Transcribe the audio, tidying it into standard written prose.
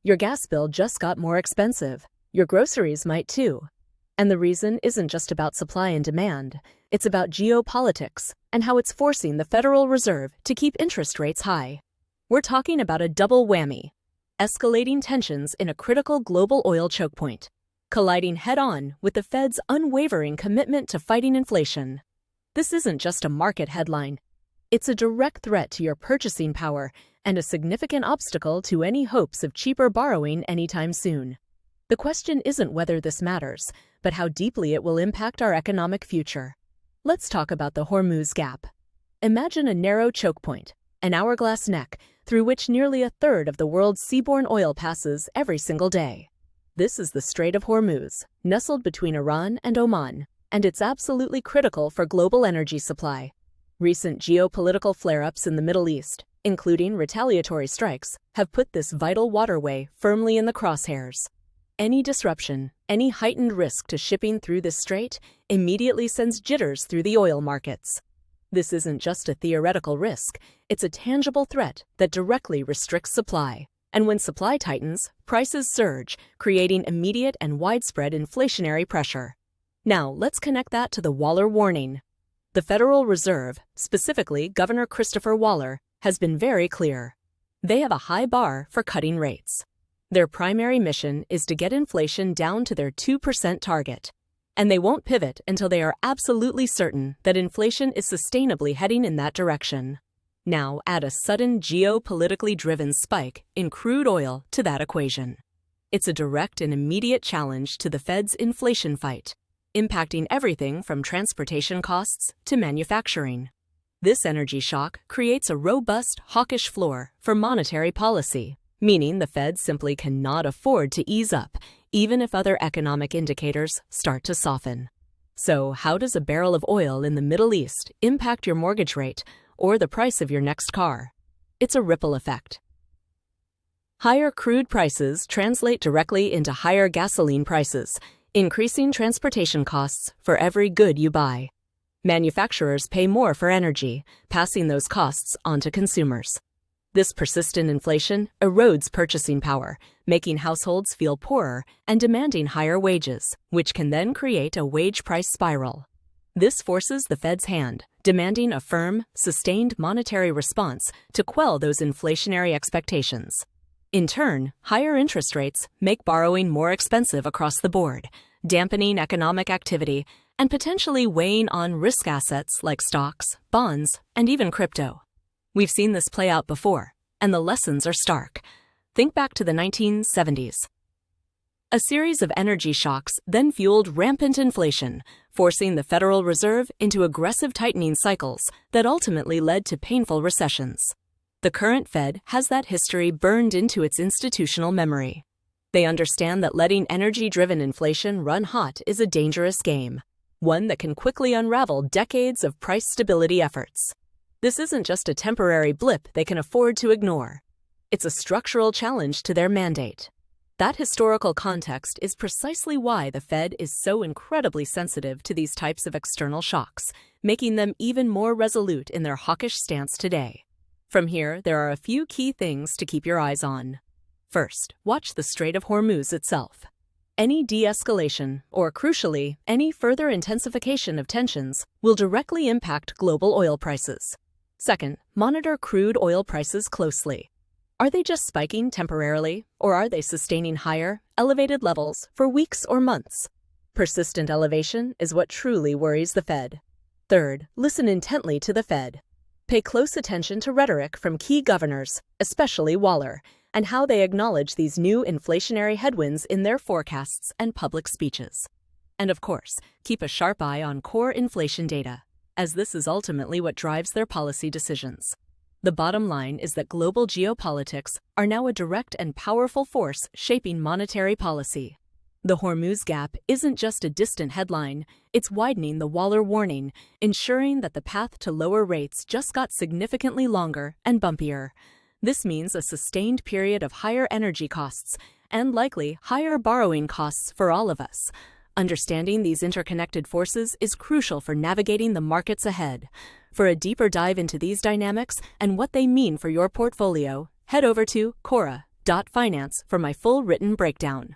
Your gas bill just got more expensive. Your groceries might too. And the reason isn't just about supply and demand. It's about geopolitics and how it's forcing the Federal Reserve to keep interest rates high. We're talking about a double whammy: escalating tensions in a critical global oil choke point, colliding head-on with the Fed's unwavering commitment to fighting inflation. This isn't just a market headline. It's a direct threat to your purchasing power and a significant obstacle to any hopes of cheaper borrowing anytime soon. The question isn't whether this matters, but how deeply it will impact our economic future. Let's talk about the Hormuz Gap. Imagine a narrow choke point, an hourglass neck through which nearly a third of the world's seaborne oil passes every single day. This is the Strait of Hormuz, nestled between Iran and Oman, and it's absolutely critical for global energy supply. Recent geopolitical flare-ups in the Middle East, including retaliatory strikes, have put this vital waterway firmly in the crosshairs. Any disruption, any heightened risk to shipping through this strait immediately sends jitters through the oil markets. This isn't just a theoretical risk, it's a tangible threat that directly restricts supply. And when supply tightens, prices surge, creating immediate and widespread inflationary pressure. Now, let's connect that to the Waller warning. The Federal Reserve, specifically Governor Christopher Waller, has been very clear. They have a high bar for cutting rates. Their primary mission is to get inflation down to their 2% target. And they won't pivot until they are absolutely certain that inflation is sustainably heading in that direction. Now, add a sudden geopolitically driven spike in crude oil to that equation. It's a direct and immediate challenge to the Fed's inflation fight, impacting everything from transportation costs to manufacturing. This energy shock creates a robust, hawkish floor for monetary policy, meaning the Fed simply cannot afford to ease up, even if other economic indicators start to soften. So, how does a barrel of oil in the Middle East impact your mortgage rate or the price of your next car? It's a ripple effect. Higher crude prices translate directly into higher gasoline prices, increasing transportation costs for every good you buy. Manufacturers pay more for energy, passing those costs on to consumers. This persistent inflation erodes purchasing power, making households feel poorer and demanding higher wages, which can then create a wage price spiral. This forces the Fed's hand, demanding a firm, sustained monetary response to quell those inflationary expectations. In turn, higher interest rates make borrowing more expensive across the board, dampening economic activity and potentially weighing on risk assets like stocks, bonds, and even crypto. We've seen this play out before, and the lessons are stark. Think back to the 1970s. A series of energy shocks then fueled rampant inflation, forcing the Federal Reserve into aggressive tightening cycles that ultimately led to painful recessions. The current Fed has that history burned into its institutional memory. They understand that letting energy-driven inflation run hot is a dangerous game, one that can quickly unravel decades of price stability efforts. This isn't just a temporary blip they can afford to ignore. It's a structural challenge to their mandate. That historical context is precisely why the Fed is so incredibly sensitive to these types of external shocks, making them even more resolute in their hawkish stance today. From here, there are a few key things to keep your eyes on. First, watch the Strait of Hormuz itself. Any de-escalation, or crucially, any further intensification of tensions, will directly impact global oil prices. Second, monitor crude oil prices closely. Are they just spiking temporarily, or are they sustaining higher, elevated levels for weeks or months? Persistent elevation is what truly worries the Fed. Third, listen intently to the Fed. Pay close attention to rhetoric from key governors, especially Waller, and how they acknowledge these new inflationary headwinds in their forecasts and public speeches. And of course, keep a sharp eye on core inflation data, as this is ultimately what drives their policy decisions. The bottom line is that global geopolitics are now a direct and powerful force shaping monetary policy. The Hormuz Gap isn't just a distant headline, it's widening the Waller warning, ensuring that the path to lower rates just got significantly longer and bumpier. This means a sustained period of higher energy costs and likely higher borrowing costs for all of us. Understanding these interconnected forces is crucial for navigating the markets ahead. For a deeper dive into these dynamics and what they mean for your portfolio, head over to Korra, Finance for my full written breakdown.